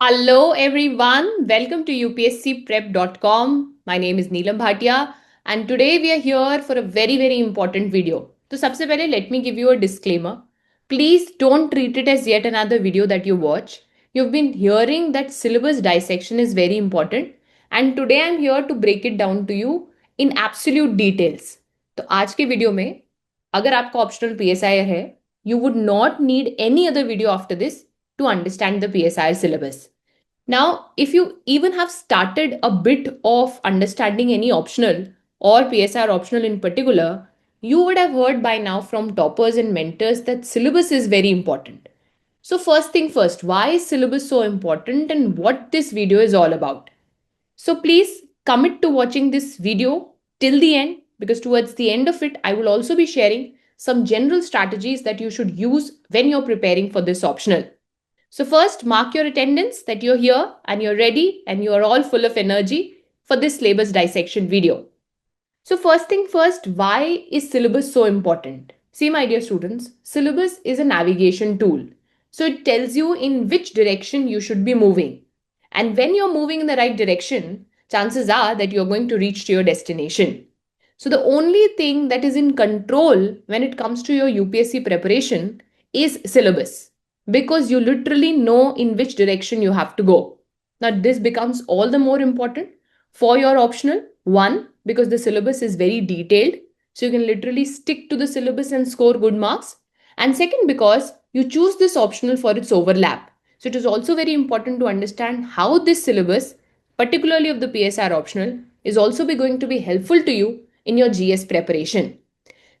Hello everyone, welcome to UPSCprep.com. My name is Neelam Bhatia and today we are here for a very important video. So सबसे पहले let me give you a disclaimer. Please don't treat it as yet another video that you watch. You've been hearing that syllabus dissection is very important and today I'm here to break it down to you in absolute details. तो आज के video में अगर आपका optional PSIR है, you would not need any other video after this to understand the PSIR syllabus. Now, if you even have started a bit of understanding any optional or PSR optional in particular, you would have heard by now from toppers and mentors that syllabus is very important. So first thing first, why is syllabus so important and what this video is all about? So please commit to watching this video till the end because towards the end of it, I will also be sharing some general strategies that you should use when you're preparing for this optional. So first, mark your attendance that you're here and you're ready and you're all full of energy for this syllabus dissection video. So first thing first, why is syllabus so important? See, my dear students, syllabus is a navigation tool. So it tells you in which direction you should be moving. And when you're moving in the right direction, chances are that you're going to reach to your destination. So the only thing that is in control when it comes to your UPSC preparation is syllabus because you literally know in which direction you have to go. Now, this becomes all the more important for your optional. One, because the syllabus is very detailed, so you can literally stick to the syllabus and score good marks. And second, because you choose this optional for its overlap. So it is also very important to understand how this syllabus, particularly of the PSR optional, is also going to be helpful to you in your GS preparation.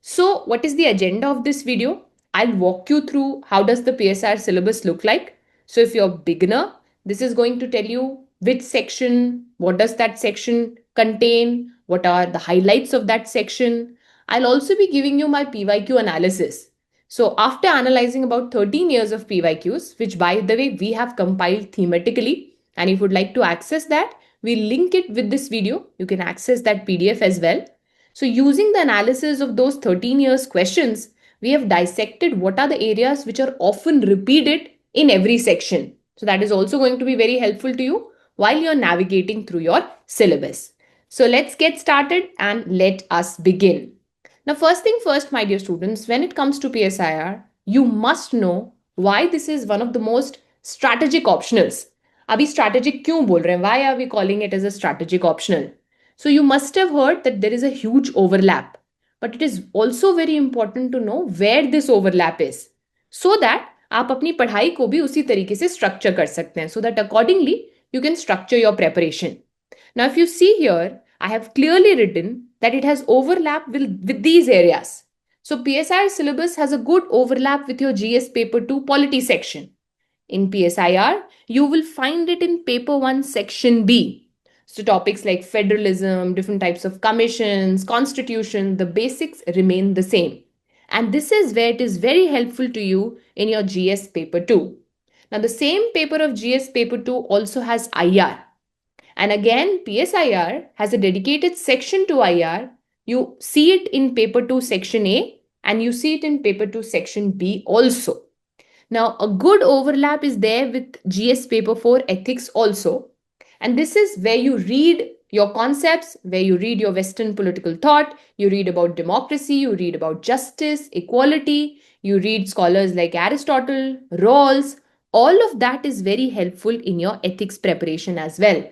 So what is the agenda of this video? I'll walk you through how does the PSR syllabus look like. So if you're a beginner, this is going to tell you which section, what does that section contain, what are the highlights of that section. I'll also be giving you my PYQ analysis. So after analyzing about 13 years of PYQs, which by the way, we have compiled thematically, and if you would like to access that, we'll link it with this video. You can access that PDF as well. So using the analysis of those 13 years questions, we have dissected what are the areas which are often repeated in every section. So that is also going to be very helpful to you while you're navigating through your syllabus. So let's get started and let us begin. Now, first thing first, my dear students, when it comes to PSIR, you must know why this is one of the most strategic optionals. अभी strategic क्यों बोल रहे हैं? Why are we calling it as a strategic optional? So you must have heard that there is a huge overlap, but it is also very important to know where this overlap is so that आप अपनी पढ़ाई को भी उसी तरीके से structure कर सकते हैं so that accordingly you can structure your preparation. Now if you see here, I have clearly written that it has overlap with these areas. So PSIR syllabus has a good overlap with your GS paper 2 polity section. In PSIR, you will find it in paper 1 section B. So topics like federalism, different types of commissions, constitution, the basics remain the same. And this is where it is very helpful to you in your GS paper 2. Now the same paper of GS paper 2 also has IR. And again, PSIR has a dedicated section to IR. You see it in paper 2 section A and you see it in paper 2 section B also. Now a good overlap is there with GS paper 4 ethics also. And this is where you read your concepts, where you read your Western political thought, you read about democracy, you read about justice, equality, you read scholars like Aristotle, Rawls. All of that is very helpful in your ethics preparation as well.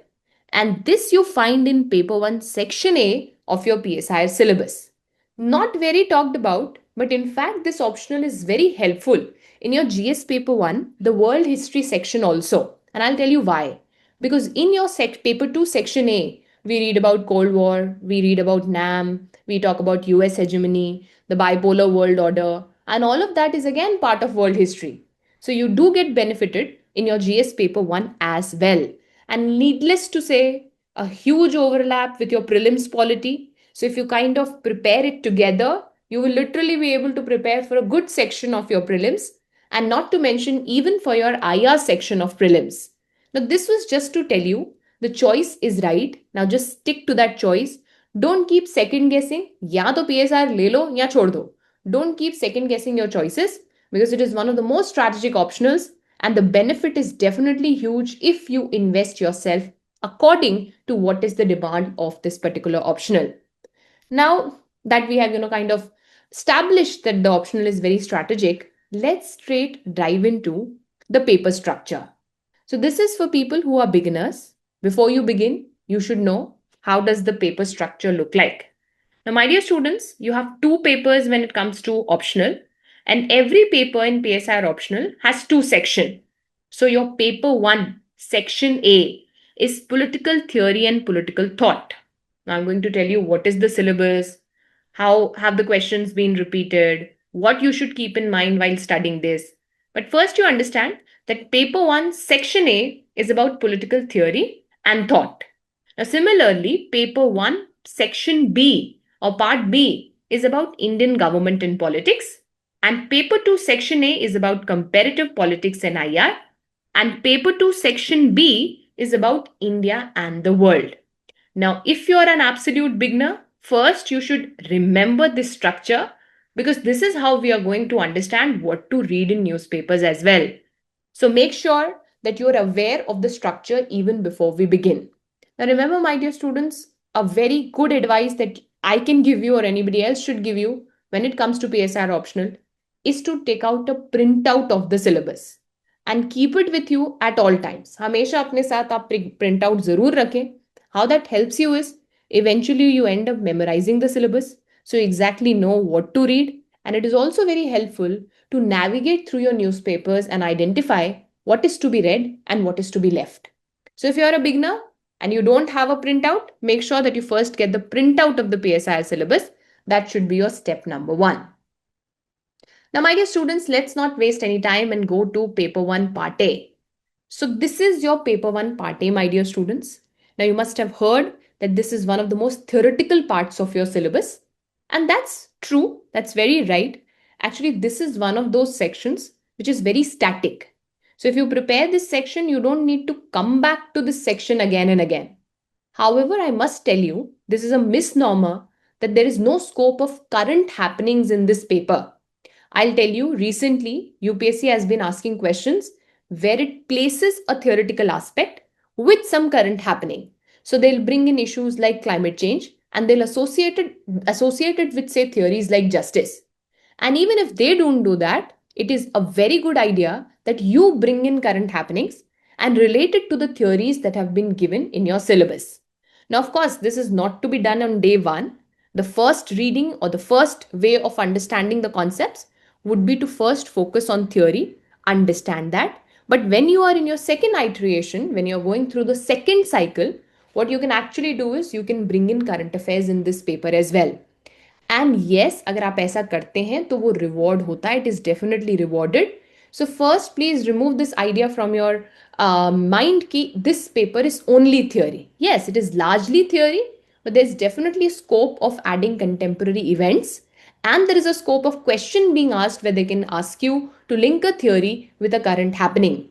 And this you find in paper 1 section A of your PSIR syllabus. Not very talked about, but in fact this optional is very helpful in your GS paper 1, the world history section also. And I'll tell you why. Because in your paper 2 section A, we read about Cold War, we read about NAM, we talk about US hegemony, the bipolar world order, and all of that is again part of world history. So you do get benefited in your GS paper 1 as well. And needless to say, a huge overlap with your prelims polity. So if you kind of prepare it together, you will literally be able to prepare for a good section of your prelims and not to mention even for your IR section of prelims. Now, this was just to tell you the choice is right. Now, just stick to that choice. Don't keep second guessing. या तो PSR ले लो या छोड़ दो. Don't keep second guessing your choices because it is one of the most strategic optionals And the benefit is definitely huge if you invest yourself according to what is the demand of this particular optional. Now that we have, kind of established that the optional is very strategic, let's straight dive into the paper structure. So this is for people who are beginners. Before you begin, you should know how does the paper structure look like. Now, my dear students, you have two papers when it comes to optional, and every paper in PSIR optional has two sections. So your paper 1, section A, is political theory and political thought. Now I'm going to tell you what is the syllabus, how have the questions been repeated, what you should keep in mind while studying this. But first you understand that paper 1, section A, is about political theory and thought. Now similarly, paper 1, section B or part B is about Indian government and politics, and paper 2, section A, is about comparative politics and IR, and paper 2, section B, is about India and the world. Now, if you are an absolute beginner, first you should remember this structure, because this is how we are going to understand what to read in newspapers as well. So make sure that you are aware of the structure even before we begin. Now remember, my dear students, a very good advice that I can give you or anybody else should give you when it comes to PSR optional is to take out a printout of the syllabus and keep it with you at all times. हमेशा अपने साथ आप printout जरूर रखें. How that helps you is eventually you end up memorizing the syllabus, so you exactly know what to read, and it is also very helpful to navigate through your newspapers and identify what is to be read and what is to be left. So if you are a beginner and you don't have a printout, make sure that you first get the printout of the PSIR syllabus. That should be your step number 1. Now, my dear students, let's not waste any time and go to paper 1 part A. So this is your paper 1 part A, my dear students. Now you must have heard that this is one of the most theoretical parts of your syllabus. And that's true. That's very right. Actually, this is one of those sections which is very static. So if you prepare this section, you don't need to come back to this section again and again. However, I must tell you, this is a misnomer that there is no scope of current happenings in this paper. I'll tell you, recently, UPSC has been asking questions where it places a theoretical aspect with some current happening. So they'll bring in issues like climate change and they'll associate it with, say, theories like justice. And even if they don't do that, it is a very good idea that you bring in current happenings and relate it to the theories that have been given in your syllabus. Now, of course, this is not to be done on day 1. The first reading or the first way of understanding the concepts would be to first focus on theory, understand that. But when you are in your second iteration, when you're going through the second cycle, what you can actually do is you can bring in current affairs in this paper as well. And yes, अगर आप ऐसा करते हैं तो वो reward होता है. It is definitely rewarded. So first, please remove this idea from your mind कि this paper is only theory. Yes, it is largely theory, but there's definitely scope of adding contemporary events. And there is a scope of question being asked where they can ask you to link a theory with a current happening.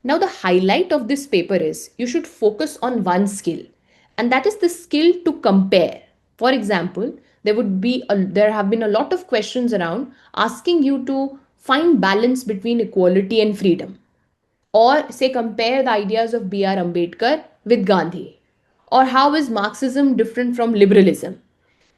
Now, the highlight of this paper is you should focus on one skill, and that is the skill to compare. For example, there have been a lot of questions around asking you to find balance between equality and freedom, or say compare the ideas of B.R. Ambedkar with Gandhi, or how is Marxism different from liberalism.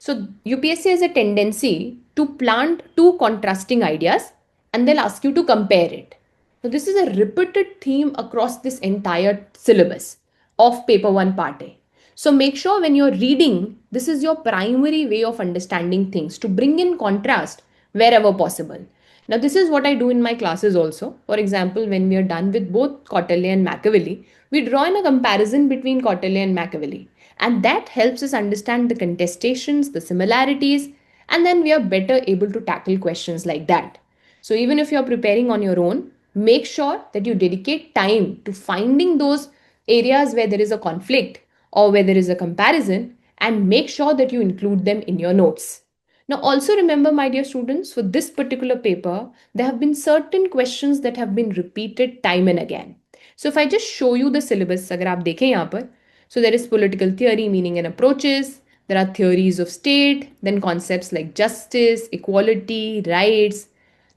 So UPSC has a tendency to plant two contrasting ideas and they'll ask you to compare it. Now this is a repeated theme across this entire syllabus of paper 1 part A. So make sure when you're reading, this is your primary way of understanding things, to bring in contrast wherever possible. Now this is what I do in my classes also. For example, when we are done with both Kautilya and Machiavelli, we draw in a comparison between Kautilya and Machiavelli. And that helps us understand the contestations, the similarities, and then we are better able to tackle questions like that. So even if you're preparing on your own, make sure that you dedicate time to finding those areas where there is a conflict or where there is a comparison, and make sure that you include them in your notes. Now also remember, my dear students, for this particular paper, there have been certain questions that have been repeated time and again. So if I just show you the syllabus, अगर आप देखें यहाँ पर, so there is political theory, meaning and approaches. There are theories of state, then concepts like justice, equality, rights.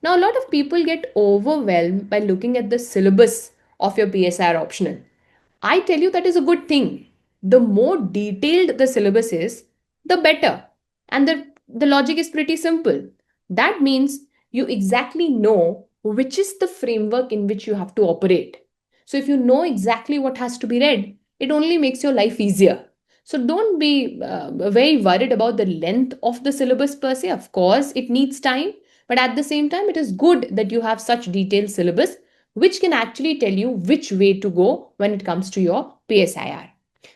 Now, a lot of people get overwhelmed by looking at the syllabus of your PSIR optional. I tell you that is a good thing. The more detailed the syllabus is, the better. And the logic is pretty simple. That means you exactly know which is the framework in which you have to operate. So if you know exactly what has to be read, it only makes your life easier. So don't be very worried about the length of the syllabus per se. Of course, it needs time, but at the same time, it is good that you have such detailed syllabus which can actually tell you which way to go when it comes to your PSIR.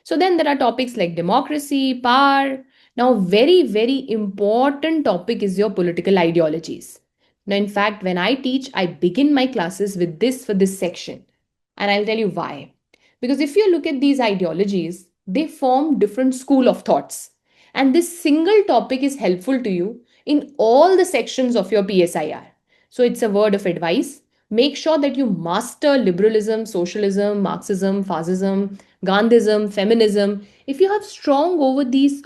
So then there are topics like democracy, power. Now, very, very important topic is your political ideologies. Now, in fact, when I teach, I begin my classes with this for this section. And I'll tell you why. Because if you look at these ideologies, they form different school of thoughts. And this single topic is helpful to you in all the sections of your PSIR. So it's a word of advice. Make sure that you master liberalism, socialism, Marxism, fascism, Gandhism, feminism. If you have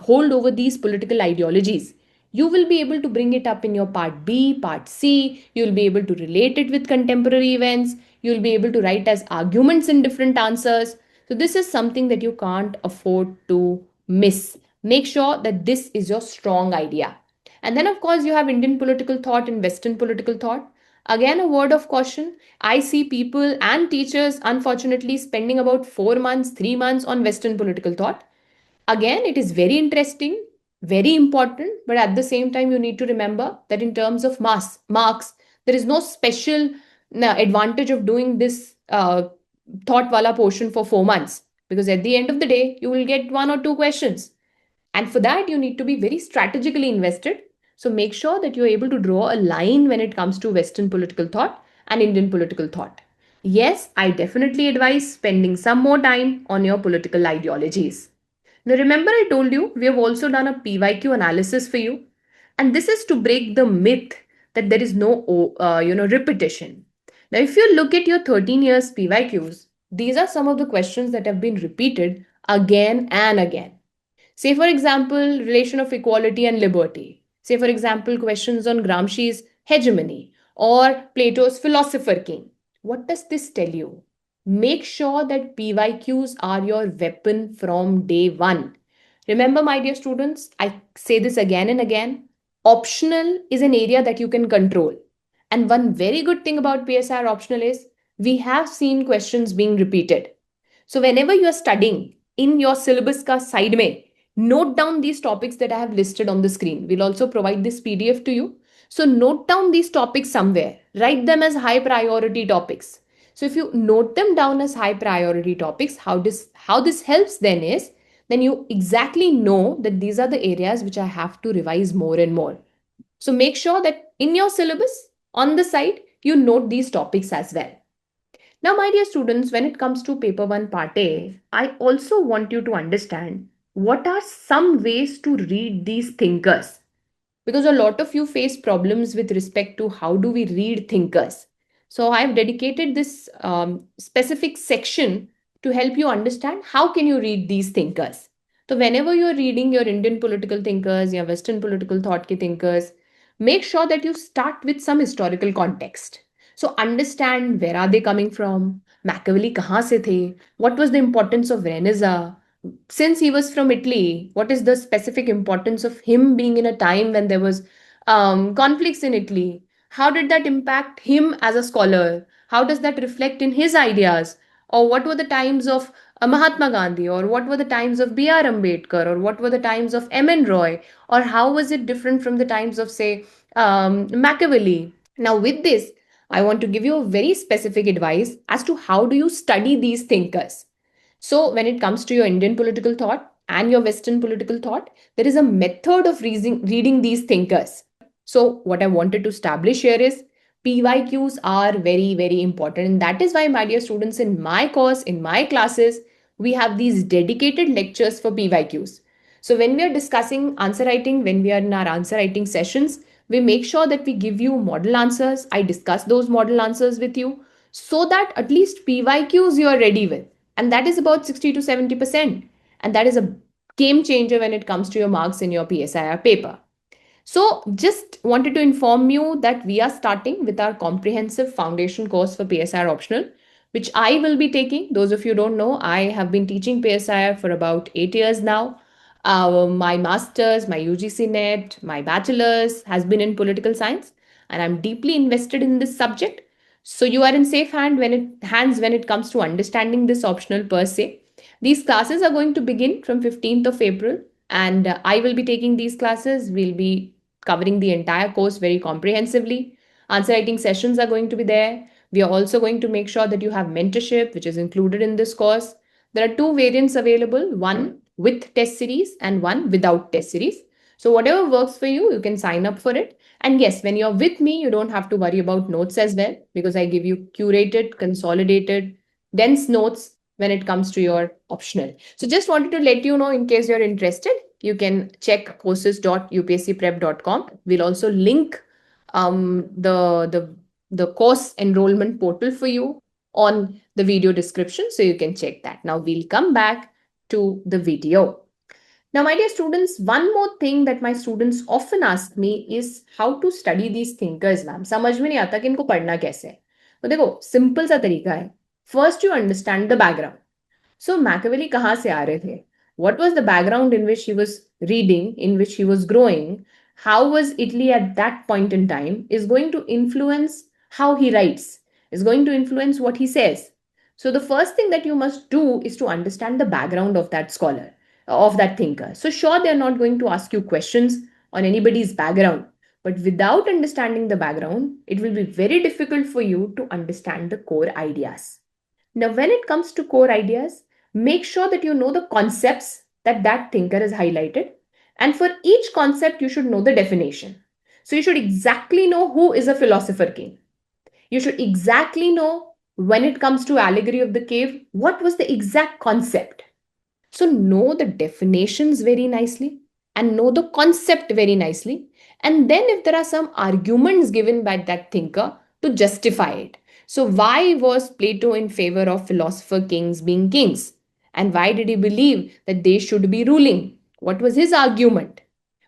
hold over these political ideologies, you will be able to bring it up in your part B, part C. You'll be able to relate it with contemporary events. You'll be able to write as arguments in different answers. So, this is something that you can't afford to miss. Make sure that this is your strong idea. And then, of course, you have Indian political thought and Western political thought. Again, a word of caution. I see people and teachers, unfortunately, spending about 4 months, 3 months on Western political thought. Again, it is very interesting, very important, but at the same time, you need to remember that in terms of marks, there is no special advantage of doing this thought wala portion for 4 months, because at the end of the day, you will get one or two questions. And for that, you need to be very strategically invested. So make sure that you're able to draw a line when it comes to Western political thought and Indian political thought. Yes, I definitely advise spending some more time on your political ideologies. Now, remember, I told you we have also done a PYQ analysis for you, and this is to break the myth that there is no repetition. Now, if you look at your 13 years PYQs, these are some of the questions that have been repeated again and again. Say, for example, relation of equality and liberty. Say, for example, questions on Gramsci's hegemony or Plato's philosopher king. What does this tell you? Make sure that PYQs are your weapon from day one. Remember, my dear students, I say this again and again. Optional is an area that you can control. And one very good thing about PSR optional is we have seen questions being repeated. So whenever you are studying in your syllabus ka side mein, note down these topics that I have listed on the screen. We'll also provide this PDF to you. So note down these topics somewhere. Write them as high priority topics. So if you note them down as high priority topics, how this helps then you exactly know that these are the areas which I have to revise more and more. So make sure that in your syllabus on the side, you note these topics as well. Now, my dear students, when it comes to paper 1 part A, I also want you to understand what are some ways to read these thinkers, because a lot of you face problems with respect to how do we read thinkers. So I've dedicated this specific section to help you understand how can you read these thinkers. So whenever you're reading your Indian political thinkers, your Western political thought ke thinkers, make sure that you start with some historical context. So understand where are they coming from, Machiavelli kahan se the, what was the importance of Renaissance, since he was from Italy, what is the specific importance of him being in a time when there was conflicts in Italy? How did that impact him as a scholar? How does that reflect in his ideas? Or what were the times of Mahatma Gandhi? Or what were the times of B.R. Ambedkar? Or what were the times of M.N. Roy? Or how was it different from the times of, say, Machiavelli? Now, with this, I want to give you a very specific advice as to how do you study these thinkers. So, when it comes to your Indian political thought and your Western political thought, there is a method of reading these thinkers. So, what I wanted to establish here is PYQs are very, very important. And that is why, my dear students, in my course, in my classes, we have these dedicated lectures for PYQs. So, when we are discussing answer writing, when we are in our answer writing sessions, we make sure that we give you model answers. I discuss those model answers with you so that at least PYQs you are ready with, and that is about 60 to 70%, and that is a game changer when it comes to your marks in your PSIR paper. So just wanted to inform you that we are starting with our comprehensive foundation course for PSIR optional, which I will be taking. Those of you who don't know, I have been teaching PSIR for about 8 years now. My master's, my UGC net, my bachelor's has been in political science, and I'm deeply invested in this subject. So you are in safe hands when it comes to understanding this optional per se. These classes are going to begin from 15th of April, and I will be taking these classes. We'll be covering the entire course very comprehensively. Answer writing sessions are going to be there. We are also going to make sure that you have mentorship, which is included in this course. There are two variants available, one with test series and one without test series. So whatever works for you, you can sign up for it. And yes, when you're with me, you don't have to worry about notes as well, because I give you curated, consolidated, dense notes when it comes to your optional. So just wanted to let you know, in case you're interested, you can check courses.upscprep.com. We'll also link the course enrollment portal for you on the video description, so you can check that. Now we'll come back to the video. Now, my dear students, one more thing that my students often ask me is how to study these thinkers, ma'am. समझ में नहीं आता कि इनको पढ़ना कैसे है. तो देखो, सिंपल सा तरीका है. First, you understand the background. So Machiavelli कहाँ से आ रहे थे? What was the background in which he was reading, in which he was growing? How was Italy at that point in time? Is going to influence how he writes, is going to influence what he says. So the first thing that you must do is to understand the background of that scholar, of that thinker. So sure, they're not going to ask you questions on anybody's background, but without understanding the background, it will be very difficult for you to understand the core ideas. Now, when it comes to core ideas, make sure that you know the concepts that that thinker has highlighted. And for each concept, you should know the definition. So you should exactly know who is a philosopher king. You should exactly know, when it comes to allegory of the cave, what was the exact concept. So know the definitions very nicely and know the concept very nicely. And then if there are some arguments given by that thinker, to justify it. So why was Plato in favor of philosopher kings being kings? And why did he believe that they should be ruling? What was his argument?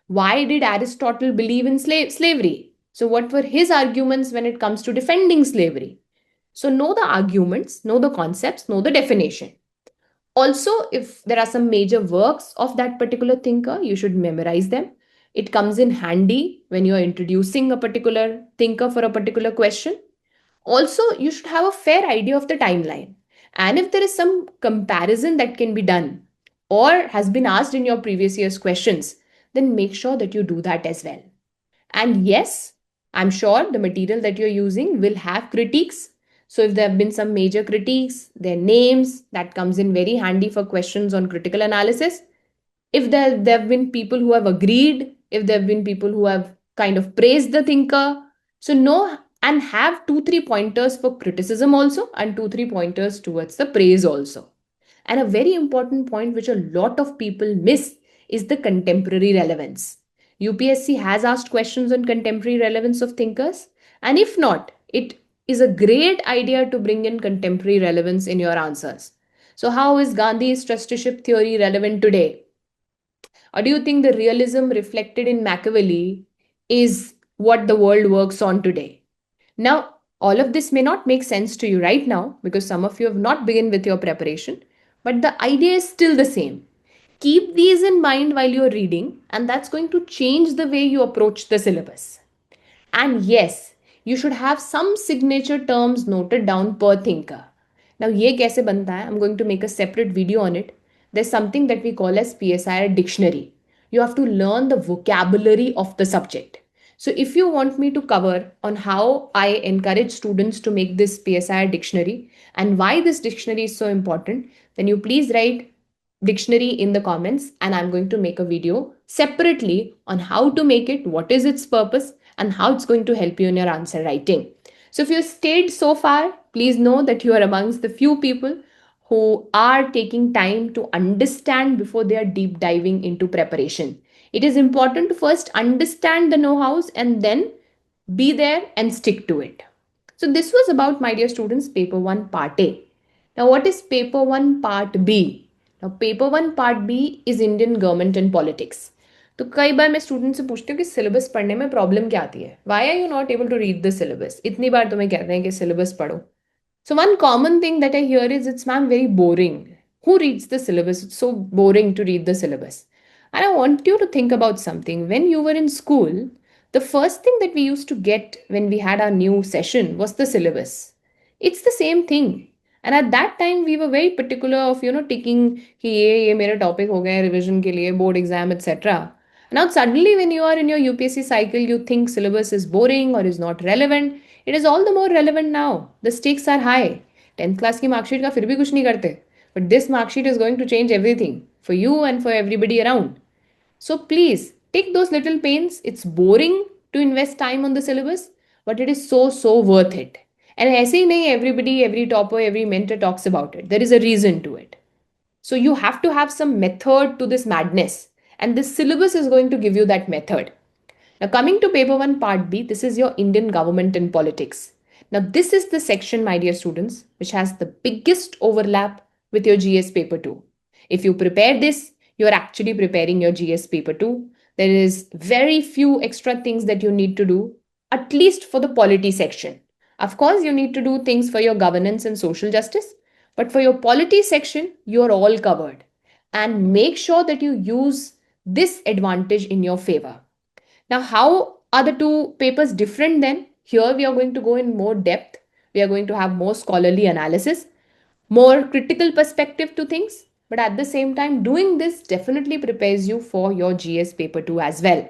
Why did Aristotle believe in slavery? So what were his arguments when it comes to defending slavery? So know the arguments, know the concepts, know the definition. Also, if there are some major works of that particular thinker, you should memorize them. It comes in handy when you are introducing a particular thinker for a particular question. Also, you should have a fair idea of the timeline. And if there is some comparison that can be done or has been asked in your previous year's questions, then make sure that you do that as well. And yes, I'm sure the material that you're using will have critiques. So if there have been some major critiques, their names, that comes in very handy for questions on critical analysis. If there have been people who have agreed, if there have been people who have kind of praised the thinker, so know and have 2-3 pointers for criticism also, and 2-3 pointers towards the praise also. And a very important point which a lot of people miss is the contemporary relevance. UPSC has asked questions on contemporary relevance of thinkers, and if not, it is a great idea to bring in contemporary relevance in your answers. So how is Gandhi's trusteeship theory relevant today? Or do you think the realism reflected in Machiavelli is what the world works on today? Now, all of this may not make sense to you right now because some of you have not begun with your preparation, but the idea is still the same. Keep these in mind while you're reading, and that's going to change the way you approach the syllabus. And yes, you should have some signature terms noted down per thinker. Now, ये कैसे बनता है? I'm going to make a separate video on it. There's something that we call as PSIR dictionary. You have to learn the vocabulary of the subject. So if you want me to cover on how I encourage students to make this PSIR dictionary and why this dictionary is so important, then you please write dictionary in the comments, and I'm going to make a video separately on how to make it, what is its purpose, and how it's going to help you in your answer writing. So if you stayed so far, please know that you are amongst the few people who are taking time to understand before they are deep diving into preparation. It is important to first understand the know-hows and then be there and stick to it. So this was about, my dear students, paper 1 part A. Now what is paper 1 part B? Now paper 1 part B is Indian government and politics. तो कई बार मैं student से पूछती हूँ कि syllabus पढ़ने में problem क्या आती है, why are you not able to read the syllabus, इतनी बार तुम्हें कहते हैं कि सिलेबस पढ़ो. So one common thing that I hear is it's ma'am very boring. Who reads the syllabus? It's so boring to read the syllabus. And I want you to think about something. When you were in school, the first thing that we used to get when we had our new session was the syllabus. It's the same thing. And at that time we were very particular of ticking कि ये मेरा topic हो गया revision के लिए board exam etc. Now suddenly when you are in your UPSC cycle you think syllabus is boring or is not relevant. It is all the more relevant now. The stakes are high. 10th class की marksheet का फिर भी कुछ नहीं करते. But this marksheet is going to change everything for you and for everybody around. So please take those little pains. It's boring to invest time on the syllabus, but it is so worth it. And ऐसे ही नहीं everybody, every topper, every mentor talks about it. There is a reason to it. So you have to have some method to this madness. And this syllabus is going to give you that method. Now, coming to paper 1 part B, this is your Indian government and politics. Now, this is the section, my dear students, which has the biggest overlap with your GS paper 2. If you prepare this, you are actually preparing your GS paper 2. There is very few extra things that you need to do, at least for the polity section. Of course, you need to do things for your governance and social justice, but for your polity section, you are all covered. And make sure that you use this advantage in your favor. Now, how are the two papers different then? Here we are going to go in more depth. We are going to have more scholarly analysis, more critical perspective to things. But at the same time, doing this definitely prepares you for your GS paper 2 as well.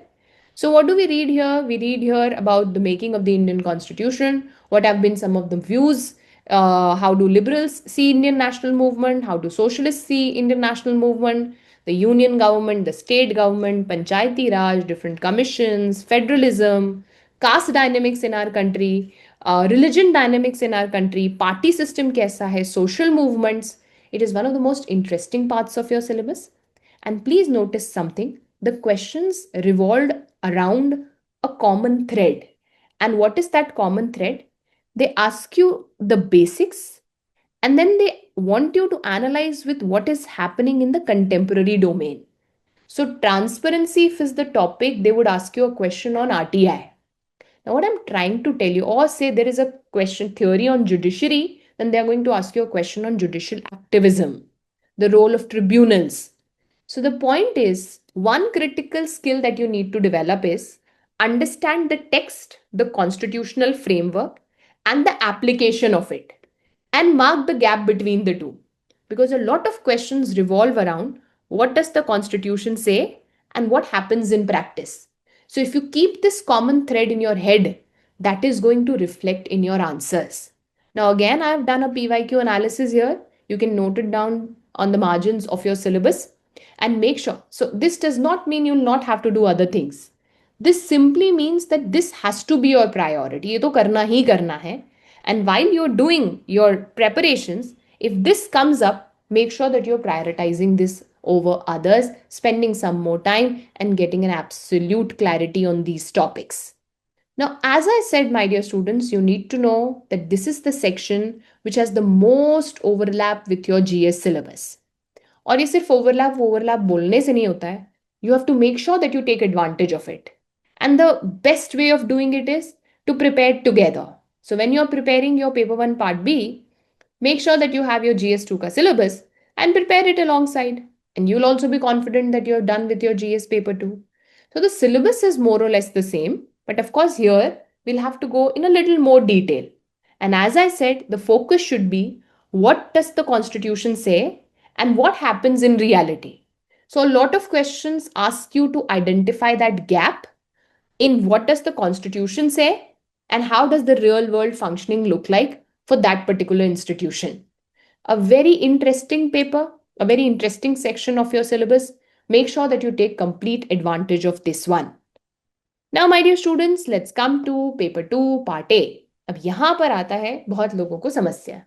So, what do we read here? We read here about the making of the Indian Constitution, what have been some of the views, how do liberals see Indian national movement, how do socialists see Indian national movement, the union government, the state government, Panchayati Raj, different commissions, federalism, caste dynamics in our country, religion dynamics in our country, party system kaisa hai, social movements. It is one of the most interesting parts of your syllabus. And please notice something, the questions revolved around a common thread. And what is that common thread? They ask you the basics and then they want you to analyze with what is happening in the contemporary domain. So, transparency, if is the topic, they would ask you a question on RTI. Now, what I'm trying to tell you, or say there is a question theory on judiciary, then they're going to ask you a question on judicial activism, the role of tribunals. So, the point is, one critical skill that you need to develop is understand the text, the constitutional framework, and the application of it, and mark the gap between the two. Because a lot of questions revolve around what does the constitution say and what happens in practice. So if you keep this common thread in your head, that is going to reflect in your answers. Now again, I have done a PYQ analysis here. You can note it down on the margins of your syllabus and make sure. So this does not mean you'll not have to do other things. This simply means that this has to be your priority. ये तो करना ही करना है. And while you're doing your preparations, if this comes up, make sure that you're prioritizing this over others, spending some more time and getting an absolute clarity on these topics. Now, as I said, my dear students, you need to know that this is the section which has the most overlap with your GS syllabus. और ये सिर्फ overlap बोलने से नहीं होता है. You have to make sure that you take advantage of it. And the best way of doing it is to prepare together. So when you're preparing your paper 1 part B, make sure that you have your GS2 ka syllabus and prepare it alongside. And you'll also be confident that you're done with your GS paper 2. So the syllabus is more or less the same, but of course here we'll have to go in a little more detail. And as I said, the focus should be what does the constitution say and what happens in reality. So a lot of questions ask you to identify that gap in what does the constitution say and how does the real world functioning look like for that particular institution. A very interesting paper, a very interesting section of your syllabus. Make sure that you take complete advantage of this one. Now my dear students, let's come to paper 2 part A. अब यहाँ पर आता है बहुत लोगों को समस्या,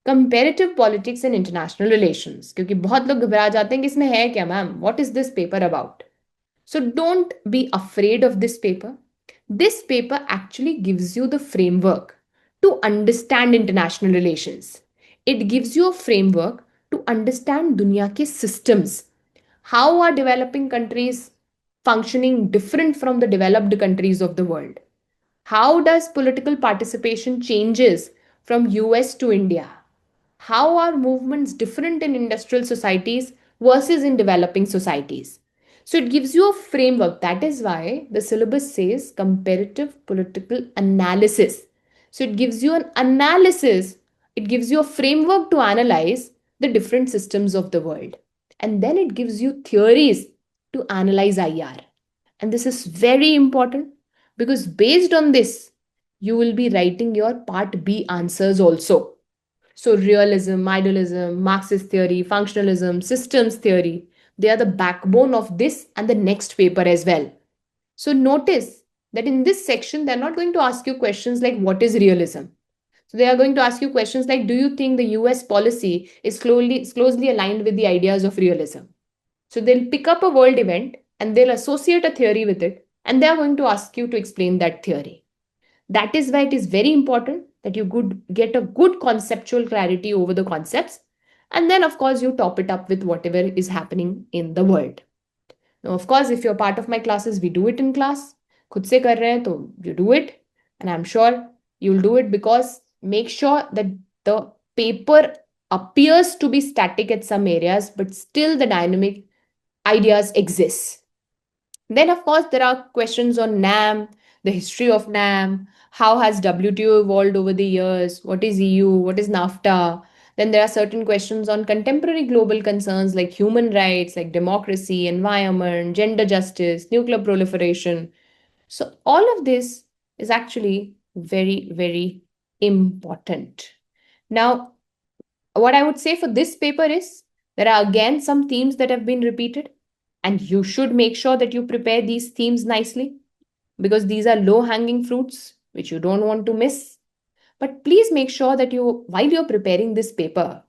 comparative politics and international relations, क्योंकि बहुत लोग घबरा जाते हैं कि इसमें है क्या ma'am, what is this paper about. So don't be afraid of this paper. This paper actually gives you the framework to understand international relations. It gives you a framework to understand दुनिया के systems. How are developing countries functioning different from the developed countries of the world? How does political participation changes from US to India? How are movements different in industrial societies versus in developing societies? So it gives you a framework. That is why the syllabus says comparative political analysis. So it gives you an analysis, it gives you a framework to analyze the different systems of the world. And then it gives you theories to analyze IR. And this is very important because based on this, you will be writing your part B answers also. So, realism, idealism, Marxist theory, functionalism, systems theory, they are the backbone of this and the next paper as well. So, notice that in this section, they're not going to ask you questions like what is realism? So, they are going to ask you questions like do you think the US policy is closely aligned with the ideas of realism? So, they'll pick up a world event and they'll associate a theory with it, and they're going to ask you to explain that theory. That is why it is very important that you get a good conceptual clarity over the concepts. And then, of course, you top it up with whatever is happening in the world. Now, of course, if you're part of my classes, we do it in class. खुद से कर रहे हैं तो you do it. And I'm sure you'll do it because make sure that the paper appears to be static at some areas, but still the dynamic ideas exist. Then, of course, there are questions on NAM, the history of NAM, how has WTO evolved over the years, what is EU, what is NAFTA. Then there are certain questions on contemporary global concerns like human rights, like democracy, environment, gender justice, nuclear proliferation. So, all of this is actually very, very important. Now, what I would say for this paper is there are again some themes that have been repeated, and you should make sure that you prepare these themes nicely because these are low hanging fruits which you don't want to miss. But please make sure that you, while you're preparing this paper,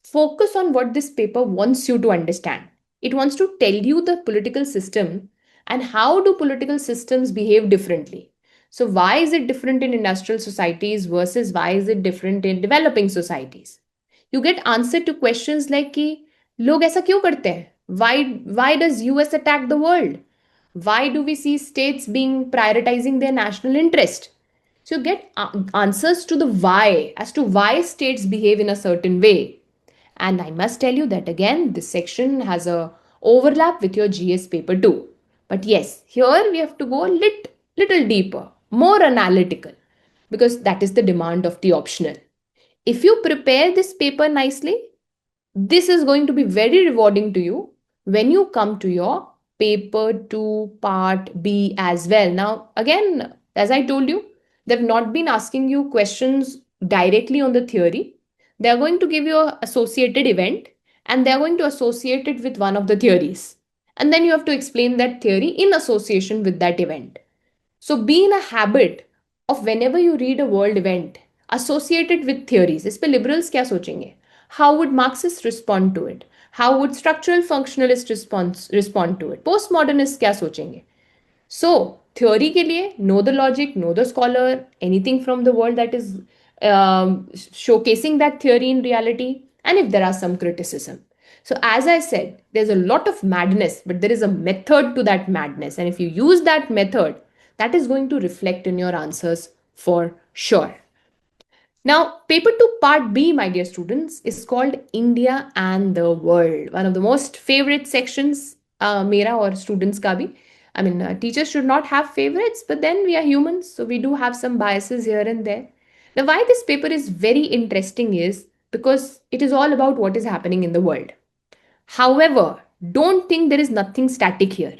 focus on what this paper wants you to understand. It wants to tell you the political system and how do political systems behave differently. So why is it different in industrial societies versus why is it different in developing societies? You get answer to questions like कि लोग ऐसा क्यों करते हैं? Why does US attack the world? Why do we see states being prioritizing their national interest? So you get answers to the why, as to why states behave in a certain way. And I must tell you that again, this section has a overlap with your GS paper too. But yes, here we have to go a little deeper, more analytical, because that is the demand of the optional. If you prepare this paper nicely, this is going to be very rewarding to you when you come to your paper 2 part B as well. Now, again, as I told you, they've not been asking you questions directly on the theory. They're going to give you an associated event and they're going to associate it with one of the theories. And then you have to explain that theory in association with that event. So be in a habit of whenever you read a world event associated with theories. इस पे liberals क्या सोचेंगे? How would Marxists respond to it? How would structural functionalists respond to it? Postmodernists क्या सोचेंगे? So, theory के लिए know the logic, know the scholar, anything from the world that is showcasing that theory in reality, and if there are some criticism. So, as I said, there's a lot of madness, but there is a method to that madness. And if you use that method, that is going to reflect in your answers for sure. Now, paper 2 part B, my dear students, is called India and the World. One of the most favorite sections, mera or students ka bhi. I mean, teachers should not have favorites, but then we are humans, so we do have some biases here and there. Now, why this paper is very interesting is because it is all about what is happening in the world. However, don't think there is nothing static here.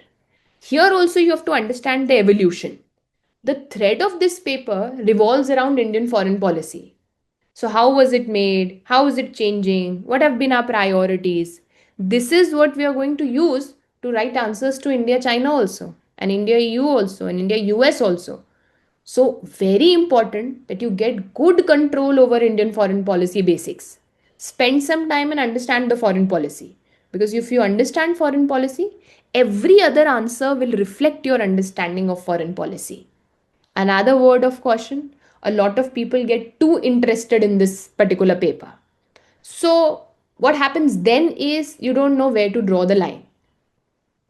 Here also you have to understand the evolution. The thread of this paper revolves around Indian foreign policy. So, how was it made? How is it changing? What have been our priorities? This is what we are going to use to write answers to India China also, and India EU also, and India US also. So, very important that you get good control over Indian foreign policy basics. Spend some time and understand the foreign policy. Because if you understand foreign policy, every other answer will reflect your understanding of foreign policy. Another word of caution, a lot of people get too interested in this particular paper. So, what happens then is you don't know where to draw the line.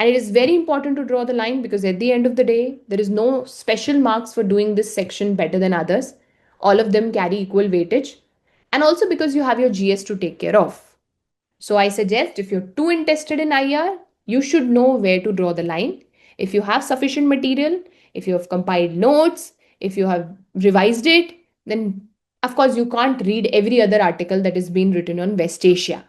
And it is very important to draw the line because at the end of the day, there is no special marks for doing this section better than others. All of them carry equal weightage. And also because you have your GS to take care of. So I suggest if you're too interested in IR, you should know where to draw the line. If you have sufficient material, if you have compiled notes, if you have revised it, then of course you can't read every other article that has been written on West Asia.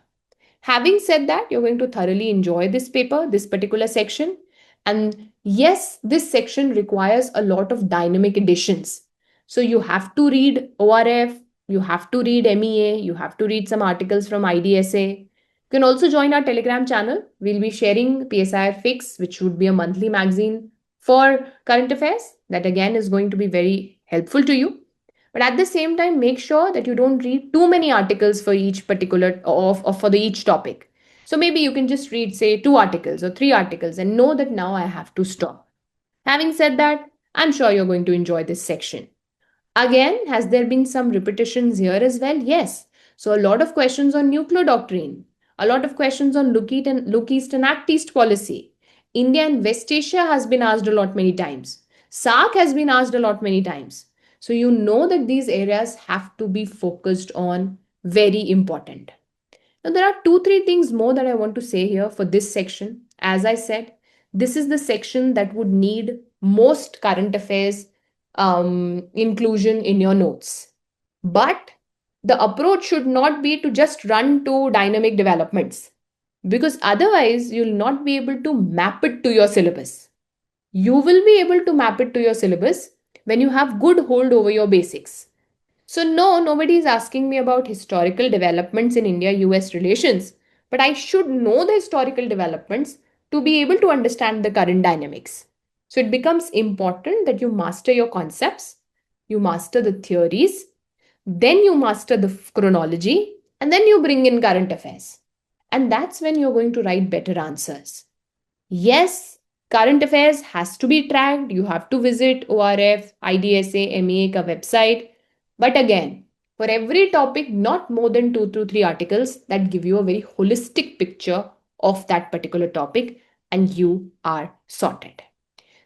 Having said that, you're going to thoroughly enjoy this paper, this particular section. And yes, this section requires a lot of dynamic additions. So you have to read ORF, you have to read MEA, you have to read some articles from IDSA. You can also join our Telegram channel. We'll be sharing PSIR Fix, which would be a monthly magazine for current affairs. That again is going to be very helpful to you. But at the same time, make sure that you don't read too many articles for each particular of for the each topic. So maybe you can just read, say, 2 articles or 3 articles and know that now I have to stop. Having said that, I'm sure you're going to enjoy this section. Again, has there been some repetitions here as well? Yes. So a lot of questions on nuclear doctrine, a lot of questions on look east and act east policy. India and West Asia has been asked a lot many times. SARC has been asked a lot many times. So you know that these areas have to be focused on, very important. Now, there are 2, 3 things more that I want to say here for this section. As I said, this is the section that would need most current affairs inclusion in your notes. But the approach should not be to just run to dynamic developments because otherwise you'll not be able to map it to your syllabus. You will be able to map it to your syllabus when you have good hold over your basics. So, no, nobody is asking me about historical developments in India US relations, but I should know the historical developments to be able to understand the current dynamics. So, it becomes important that you master your concepts, you master the theories, then you master the chronology, and then you bring in current affairs. And that's when you're going to write better answers. Yes, current affairs has to be tracked. You have to visit ORF, IDSA, MEA ka website. But again, for every topic, not more than 2 to 3 articles that give you a very holistic picture of that particular topic, and you are sorted.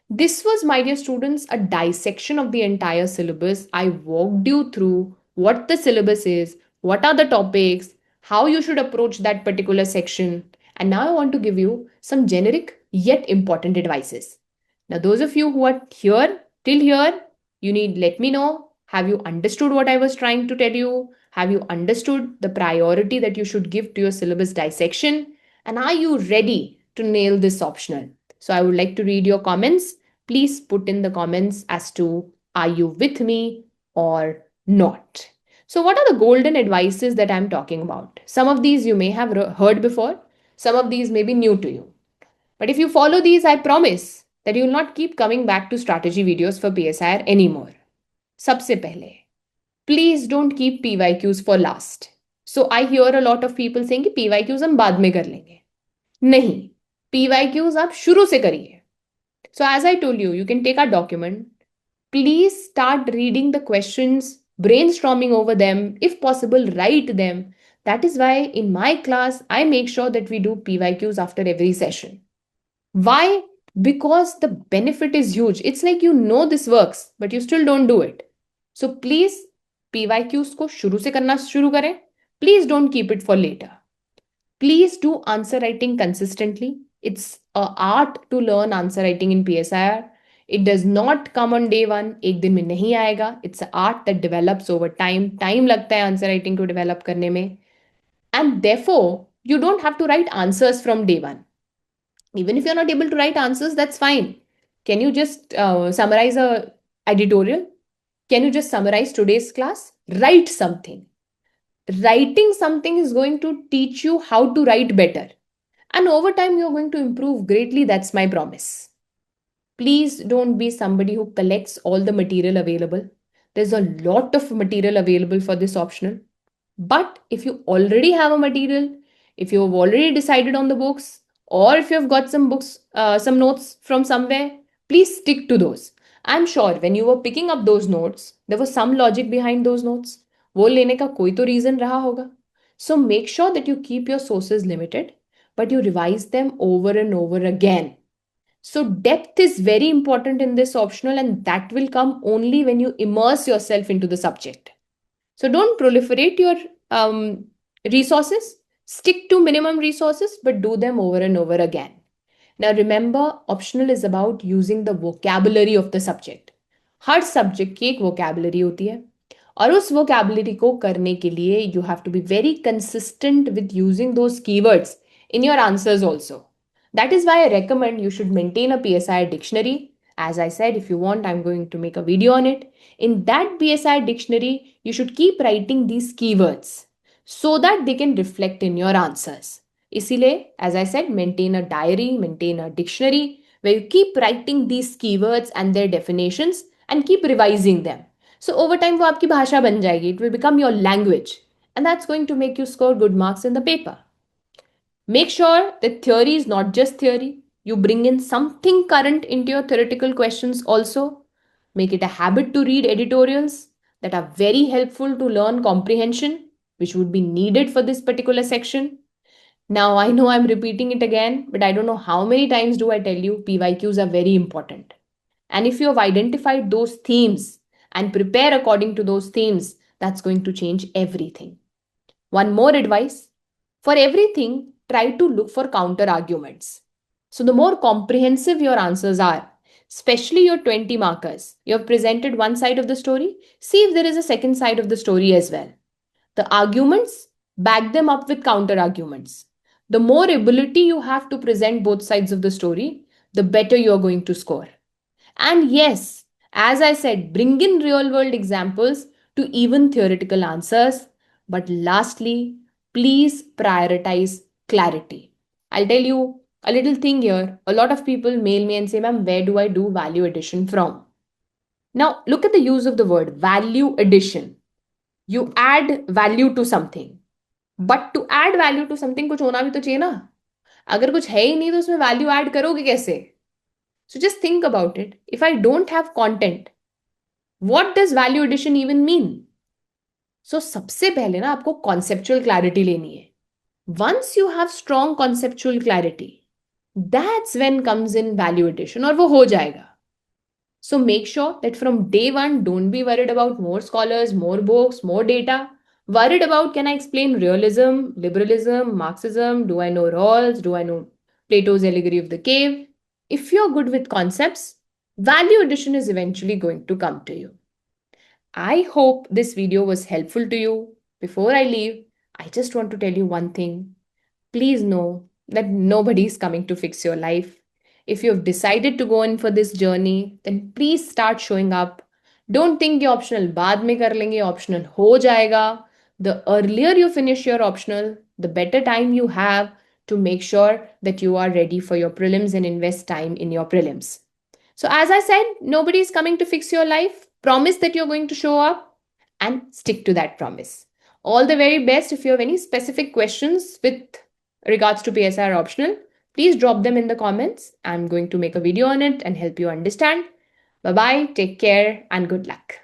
This was, my dear students, a dissection of the entire syllabus. I walked you through what the syllabus is, what are the topics, how you should approach that particular section. And now I want to give you some generic yet important advices. Now, those of you who are here till here, you need let me know. Have you understood what I was trying to tell you? Have you understood the priority that you should give to your syllabus dissection? And are you ready to nail this optional? So I would like to read your comments. Please put in the comments as to are you with me or not. So what are the golden advices that I'm talking about? Some of these you may have heard before. Some of these may be new to you. But if you follow these, I promise that you will not keep coming back to strategy videos for PSIR anymore. Sabse pehle, please don't keep PYQs for last. So I hear a lot of people saying कि PYQs हम बाद में कर लेंगे. नहीं, PYQs आप शुरू से करिए. So as I told you, you can take our document. Please start reading the questions, brainstorming over them. If possible, write them. That is why in my class, I make sure that we do PYQs after every session. Why? Because the benefit is huge. It's like you know this works, but you still don't do it. So please, PYQs को शुरू से करना शुरू करें. Please don't keep it for later. Please do answer writing consistently. It's an art to learn answer writing in PSIR. It does not come on day one. एक दिन में नहीं आएगा. It's an art that develops over time. Time लगता है answer writing को develop करने में. And therefore, you don't have to write answers from day one. Even if you're not able to write answers, that's fine. Can you just summarize a editorial? Can you just summarize today's class? Write something. Writing something is going to teach you how to write better. And over time, you're going to improve greatly. That's my promise. Please don't be somebody who collects all the material available. There's a lot of material available for this optional. But if you already have a material, if you have already decided on the books, or if you have got some books, some notes from somewhere, please stick to those. I'm sure when you were picking up those notes, there was some logic behind those notes. वो लेने का कोई तो reason रहा होगा. So make sure that you keep your sources limited. but you revise them over and over again. So depth is very important in this optional, and that will come only when you immerse yourself into the subject. So don't proliferate your resources. Stick to minimum resources, but do them over and over again. Now remember, optional is about using the vocabulary of the subject. Her subject की एक vocabulary होती है और उस vocabulary को करने के लिए you have to be very consistent with using those keywords in your answers also. That is why I recommend you should maintain a PSIR dictionary. As I said, if you want, I'm going to make a video on it. In that PSIR dictionary, you should keep writing these keywords so that they can reflect in your answers. इसीलिए, as I said, maintain a diary, maintain a dictionary where you keep writing these keywords and their definitions and keep revising them. So over time वो आपकी भाषा बन जाएगी. It will become your language, and that's going to make you score good marks in the paper. Make sure that theory is not just theory. You bring in something current into your theoretical questions also. Make it a habit to read editorials that are very helpful to learn comprehension, which would be needed for this particular section. Now, I know I'm repeating it again, but I don't know how many times do I tell you PYQs are very important. And if you have identified those themes and prepare according to those themes, that's going to change everything. One more advice: for everything, try to look for counter arguments. So, the more comprehensive your answers are, especially your 20 markers, you have presented one side of the story, see if there is a second side of the story as well. The arguments, back them up with counter arguments. The more ability you have to present both sides of the story, the better you are going to score. And yes, as I said, bring in real world examples to even theoretical answers. But lastly, please prioritize clarity. I'll tell you a little thing here. A lot of people mail me and say, ma'am, where do I do value addition from? Now, look at the use of the word value addition. You add value to something. But to add value to something कुछ होना भी तो चाहिए ना. अगर कुछ है ही नहीं तो उसमें वैल्यू ऐड करोगे कैसे? So just think about it. If I don't have content, what does value addition even mean? So सबसे पहले ना आपको कॉन्सेप्चुअल क्लैरिटी लेनी है. Once you have strong conceptual clarity, that's when comes in value addition, और वो हो जाएगा. So make sure that from day one, don't be worried about more scholars, more books, more data. Worried about, can I explain realism, liberalism, Marxism? Do I know Rawls? Do I know Plato's Allegory of the Cave? If you're good with concepts, value addition is eventually going to come to you. I hope this video was helpful to you. Before I leave, I just want to tell you one thing. Please know that nobody is coming to fix your life. If you have decided to go in for this journey, then please start showing up. Don't think ये optional बाद में कर लेंगे, optional हो जाएगा. The earlier you finish your optional, the better time you have to make sure that you are ready for your prelims and invest time in your prelims. So as I said, nobody is coming to fix your life. Promise that you're going to show up and stick to that promise. All the very best. If you have any specific questions with regards to PSIR optional, please drop them in the comments. I'm going to make a video on it and help you understand. Bye-bye, take care, and good luck.